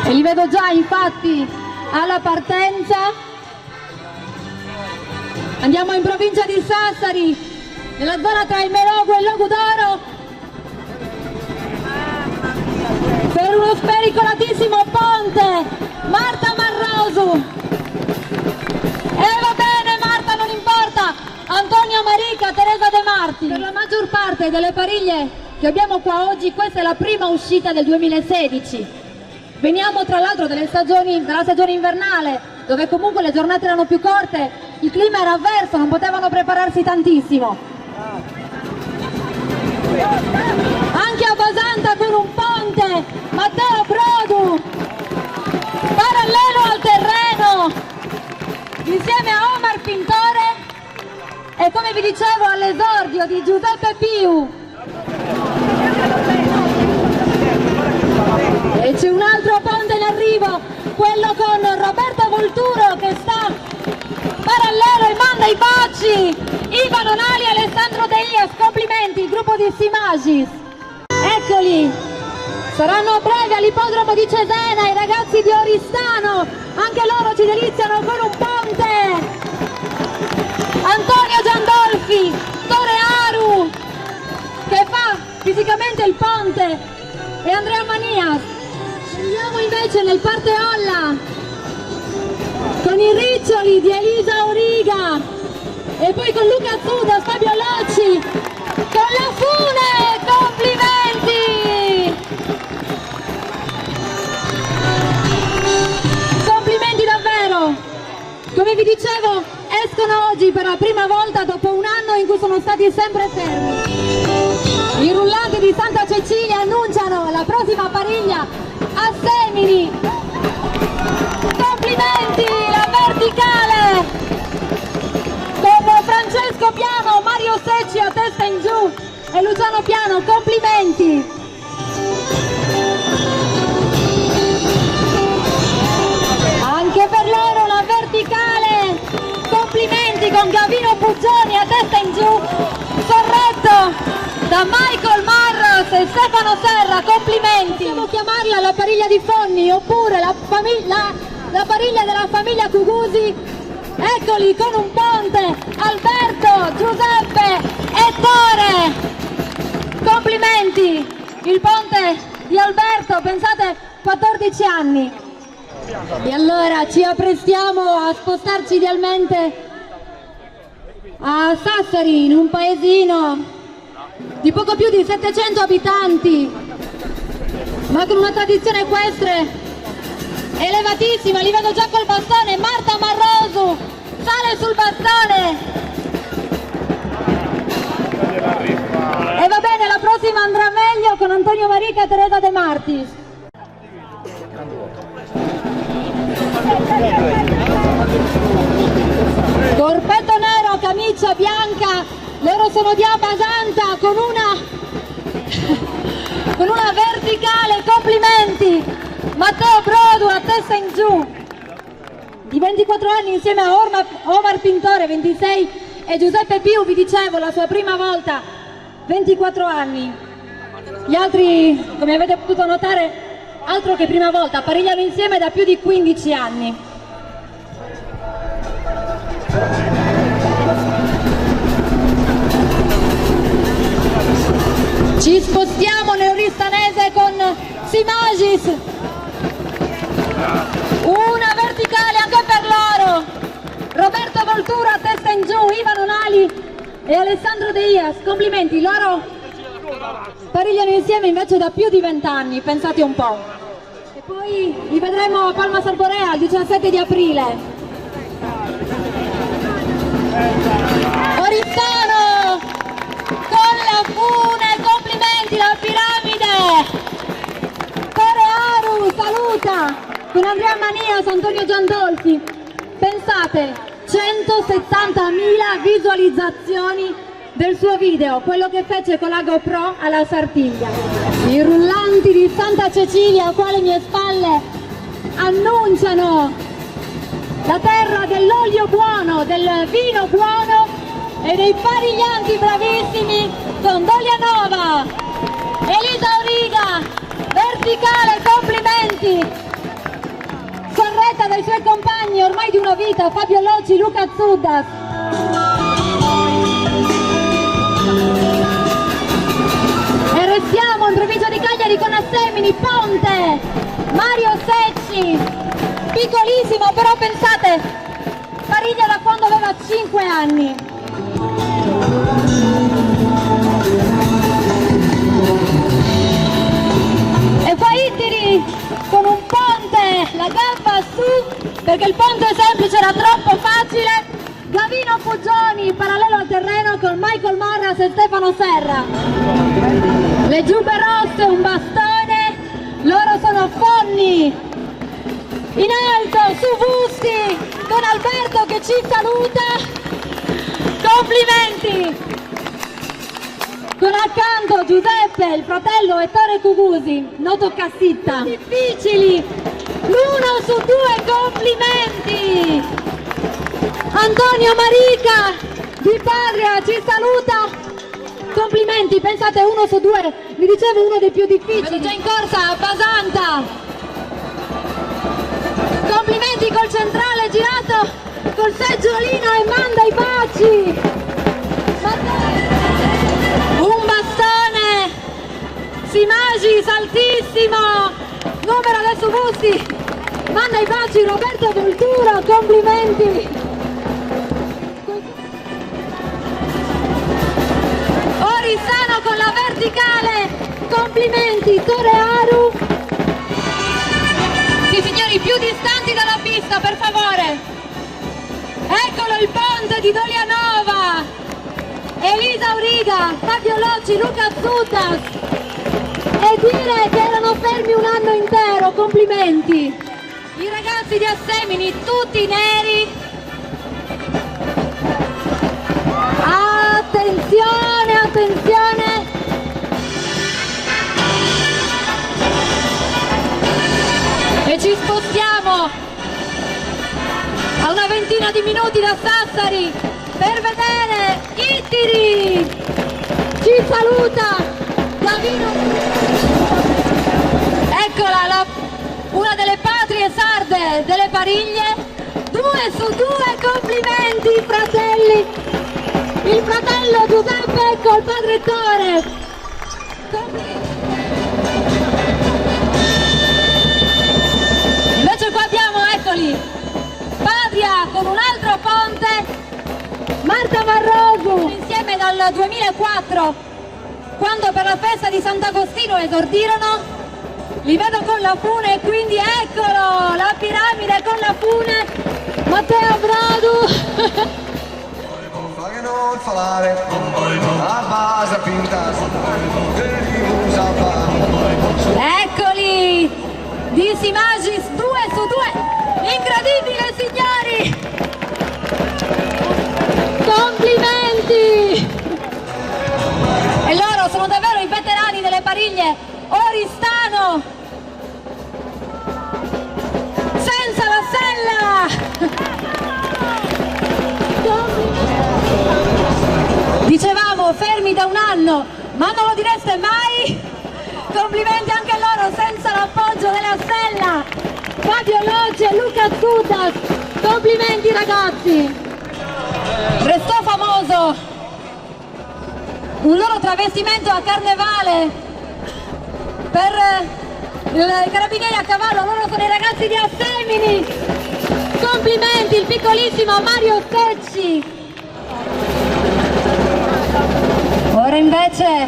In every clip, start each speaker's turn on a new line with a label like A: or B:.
A: e li vedo già infatti alla partenza. Andiamo in provincia di Sassari, nella zona tra il Merogo e il Logudoro, per uno spericolatissimo ponte. Marta Marrosu, e va bene Marta, non importa, Antonio Marica, Teresa De Marti. Per la maggior parte delle pariglie che abbiamo qua oggi questa è la prima uscita del 2016. Veniamo tra l'altro dalla stagione invernale, dove comunque le giornate erano più corte, il clima era avverso, non potevano prepararsi tantissimo. Anche a Basanta con un ponte, Matteo Brodu, parallelo al terreno, insieme a Omar Pintore e, come vi dicevo, all'esordio di Giuseppe Piu. E c'è un altro ponte in arrivo, quello con Roberto Volturo che sta parallelo e manda i baci. Ivan Onali e Alessandro De Ias, complimenti, il gruppo di Simagis. Eccoli, saranno a breve all'ippodromo di Cesena i ragazzi di Oristano, anche loro ci deliziano con un ponte. Antonio Giandolfi, Torearu, che fa fisicamente il ponte, e Andrea Manias. Andiamo invece nel Parteolla con i riccioli di Elisa Origa e poi con Luca Zuda, Fabio Locci, con la Fune, complimenti! Complimenti davvero! Come vi dicevo, escono oggi per la prima volta dopo un anno in cui sono stati sempre fermi. I rullanti di Santa Cecilia annunciano la prossima pariglia a Semini. Complimenti, la verticale con Francesco Piano, Mario Secci a testa in giù e Luciano Piano, complimenti. Anche per loro la verticale, complimenti con Gavino Puggioni a testa in giù, sorretto da Michael Marros e Stefano Serra, complimenti. Possiamo chiamarla la pariglia di Fonni oppure la pariglia della famiglia Cugusi. Eccoli con un ponte, Alberto, Giuseppe e Tore, complimenti. Il ponte di Alberto, pensate, 14 anni. E allora ci apprestiamo a spostarci idealmente a Sassari, in un paesino di poco più di 700 abitanti, ma con una tradizione equestre elevatissima. Li vedo già col bastone. Marta Marrosu sale sul bastone e va bene, la prossima andrà meglio con Antonio Marica e Teresa De Marti. Corpetto nero, camicia bianca, loro sono di Abasanta con una verticale, complimenti. Matteo Brodu a testa in giù, di 24 anni insieme a Omar Pintore, 26, e Giuseppe Piu, vi dicevo, la sua prima volta, 24 anni. Gli altri, come avete potuto notare, altro che prima volta, parigliano insieme da più di 15 anni. Ci spostiamo nel Ristanese con Simagis. Una verticale anche per loro. Roberto Voltura a testa in giù, Ivan Onali e Alessandro De Ias, complimenti, loro parigliano insieme invece da più di 20 anni, pensate un po'. E poi li vedremo a Palma Sarborea il 17 di aprile. Oristano con la Fune, complimenti, la piramide. Torearu saluta con Andrea Manias, Antonio Giandolfi. Pensate, 170.000 visualizzazioni del suo video, quello che fece con la GoPro alla Sartiglia. I rullanti di Santa Cecilia, qua alle mie spalle, annunciano la terra dell'olio buono, del vino buono e dei pariglianti bravissimi con Dolianova, Elisa Origa, verticale, complimenti. diretta dai suoi compagni ormai di una vita, Fabio Locci, Luca Zuddas. E restiamo in provincia di Cagliari con a Semini, Ponte, Mario Secci, piccolissimo, però pensate, Pariglia da quando aveva 5 anni. E poi Ittiri con un ponte, la gamba su, perché il ponte semplice era troppo facile. Gavino Puggioni, parallelo al terreno con Michael Marras e Stefano Serra. Le giubbe rosse, un bastone, loro sono Fonni. In alto, su Busti, con Alberto che ci saluta. Complimenti! Con accanto Giuseppe, il fratello Ettore Cugusi, noto Cassitta. Difficili, l'1 su 2, complimenti! Antonio Marica di Patria ci saluta. Complimenti, pensate 1 su 2, vi dicevo uno dei più difficili. Vedo già in corsa Basanta. Complimenti col centrale girato col seggiolino e manda i baci. Un bastone, Simagis altissimo, numero adesso Busti, manda i baci Roberto Voltura, complimenti. Oristano con la verticale, complimenti, Torearu. Sì signori, più distanti dalla pista per favore. Eccolo il ponte di Dolianova, Elisa Auriga, Fabio Locci, Luca Zuddas. E dire che erano fermi un anno intero, complimenti. I ragazzi di Assemini, tutti neri. Attenzione, attenzione! E ci spostiamo a una ventina di minuti da Sassari per vedere Ittiri! Ci saluta Gavino! Eccola, una delle patrie sarde delle Pariglie, 2 su 2, complimenti fratelli! Il fratello Giuseppe col padre Ettore. Invece qua abbiamo, eccoli, Patria con un altro ponte, Marta Marrosu, insieme dal 2004, quando per la festa di Sant'Agostino esordirono. Li vedo con la fune e quindi eccolo, la piramide con la fune, Matteo Bradu.
B: Che non fare a base pinta
A: eccoli di Simagis, 2 su 2, incredibile signori, complimenti. E loro sono davvero i veterani delle Pariglie. Oristano senza la sella. Dicevamo fermi da un anno, ma non lo direste mai? Complimenti anche a loro senza l'appoggio della stella. Fabio Locci e Luca Zuddas, complimenti ragazzi. Restò famoso un loro travestimento a carnevale per i carabinieri a cavallo, loro sono i ragazzi di Assemini. Complimenti, il piccolissimo Mario Secci. Ora invece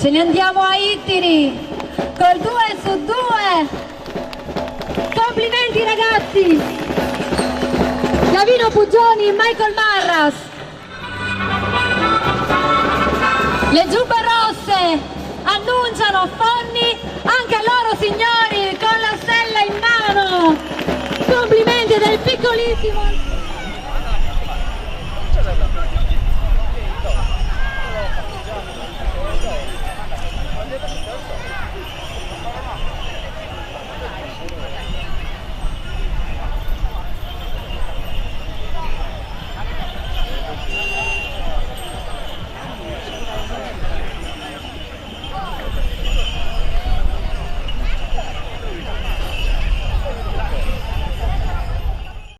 A: ce ne andiamo a Ittiri col 2 su 2. Complimenti ragazzi. Gavino Puggioni e Michael Marras. Le giubbe rosse annunciano Fonni, anche a loro signori con la stella in mano. Complimenti del piccolissimo